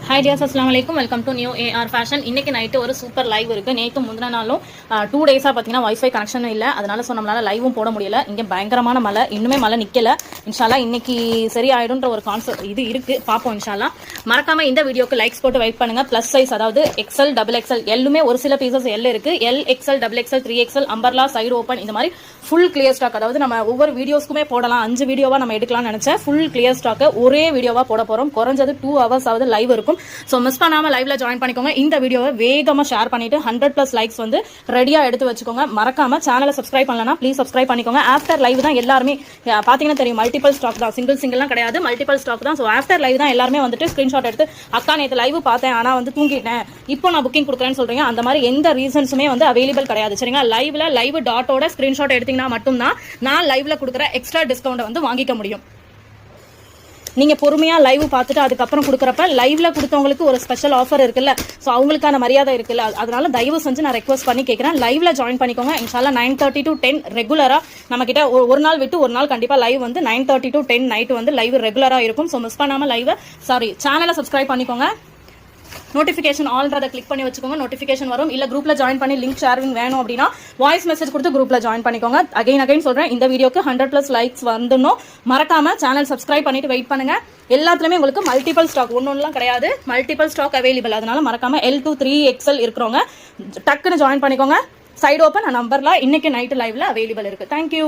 Hi dears, அஸ்ஸலாமு அலைக்கும். Welcome to new AR fashion. இன்னைக்கு நைட்டு ஒரு சூப்பர் லைவ் இருக்குது. நேற்று முந்தின நாளும் 2 டேஸாக பார்த்தீங்கன்னா வைஃபை கனெக்ஷனும் இல்லை. அதனால நம்மளால லைவும் போட முடியல. இங்கே பயங்கரமான மழை, இன்னுமே மழை நிற்கல. இன்ஷால்லா இன்னைக்கு சரி ஆயிடும்ன்ற ஒரு கான்செப்ட் இது இருக்குது. பார்ப்போம் இன்ஷால்லா. மறக்காம இந்த வீடியோக்கு லைக்ஸ் போட்டு வெயிட் பண்ணுங்க. ப்ளஸ் சைஸ், அதாவது எக்ஸ்எல், டபுள் எக்ஸ்எல் எல்லுமே ஒரு சில பீசஸ் எல் இருக்குது. L, XL, double XL, 3XL, umbrella, side open, இந்த மாதிரி ஃபுல் கிளியர் ஸ்டாக். அதாவது நம்ம ஒவ்வொரு வீடியோஸ்க்குமே போடலாம். 5 வீடியோவாக நம்ம எடுக்கலாம்னு நினச்சேன். ஃபுல் கிளியர் ஸ்டாக்கை ஒரே வீடியோவாக போட போகிறோம். குறைஞ்சது 2 hours ஆகுது லைவ் இருக்கும். ஸோ மிஸ் பண்ணாம லைவ்ல ஜாயின் பண்ணிக்கோங்க. இந்த வீடியோவை வேகமா ஷேர் பண்ணிட்டு 100+ லைக்ஸ் வந்து ரெடியா எடுத்து வச்சுக்கோங்க. மறக்காம சேனலை சப்ஸ்கிரைப் பண்ணலனா ப்ளீஸ் சப்ஸ்கிரைப் பண்ணிக்கோங்க. ஆஃப்டர் லைவ் தான் எல்லாருமே பாத்தீங்கன்னா தெரியும், மல்டிபிள் ஸ்டாக் தான், சிங்கிள்லாம் கிடையாது, மல்டிபிள் ஸ்டாக் தான். ஸோ ஆஃப்டர் லைவ் தான் எல்லாருமே வந்துட்டு ஸ்கிரீன்ஷாட் எடுத்து அக்கா நேற்று லைவ் பார்த்தேன் ஆனா வந்து தூங்கிட்டேன், இப்போ நான் புக்கிங் கொடுக்குறேன்னு சொல்றீங்க. அந்த மாதிரி எந்த ரீசன்ஸுமே வந்து அவைலபிள் கிடையாது. சரிங்களா? லைவ்ல லைவ் டாட்டோட ஸ்கிரீன்ஷாட் எடுத்தீங்கன்னா மட்டும்தான் நான் லைவ்ல கொடுக்குற எக்ஸ்ட்ரா டிஸ்கவுண்ட் வந்து வாங்கிக்க முடியும். நீங்கள் பொறுமையாக லைவ் பார்த்துட்டு அதுக்கப்புறம் கொடுக்குறப்ப லைவ்ல கொடுத்தவங்களுக்கு ஒரு ஸ்பெஷல் ஆஃபர் இருக்குல்ல, ஸோ அவங்களுக்கான மரியாதை இருக்குல்ல. அதனால தயவு செஞ்சு நான் ரெக்வஸ்ட் பண்ணி கேட்குறேன், லைவ்ல ஜாயின் பண்ணிக்கோங்க. இன்ஷால்லா 9:30 to 10 ரெகுலராக நம்மக்கிட்ட ஒரு நாள் விட்டு ஒரு நாள் கண்டிப்பாக லைவ் வந்து 9:30 to 10 நைட்டு வந்து லைவ் ரெகுலராக இருக்கும். ஸோ மிஸ் பண்ணாமல் சேனலை சப்ஸ்கிரைப் பண்ணிக்கோங்க. நோட்டிஃபிகேஷன் ஆல்ன்றதை கிளிக் பண்ணி வச்சுக்கோங்க. நோட்டிஃபிகேஷன் வரும். இல்லை குரூப்பில் ஜாயின் பண்ணி லிங்க் ஷேரிங் வேணும் அப்படின்னா வாய்ஸ் மெசேஜ் கொடுத்து குரூப்பில் ஜாயின் பண்ணிக்கோங்க. அகைன் சொல்கிறேன், இந்த வீடியோக்கு 100+ லைக்ஸ் வந்துடணும். மறக்காம சேனல் சப்ஸ்கிரைப் பண்ணிட்டு வெயிட் பண்ணுங்க. எல்லாத்துலேயுமே உங்களுக்கு மல்டிபிள் ஸ்டாக் ஒன்றுலாம் கிடையாது, மல்டிபிள் ஸ்டாக் அவைலபிள். அதனால மறக்காம L to 3XL இருக்கிறவங்க டக்குன்னு ஜாயின் பண்ணிக்கோங்க. சைடு ஓப்பன் நம்பர்லாம் இன்னைக்கு நைட்டு லைவ்ல அவைலபிள் இருக்கு. தேங்க்யூ.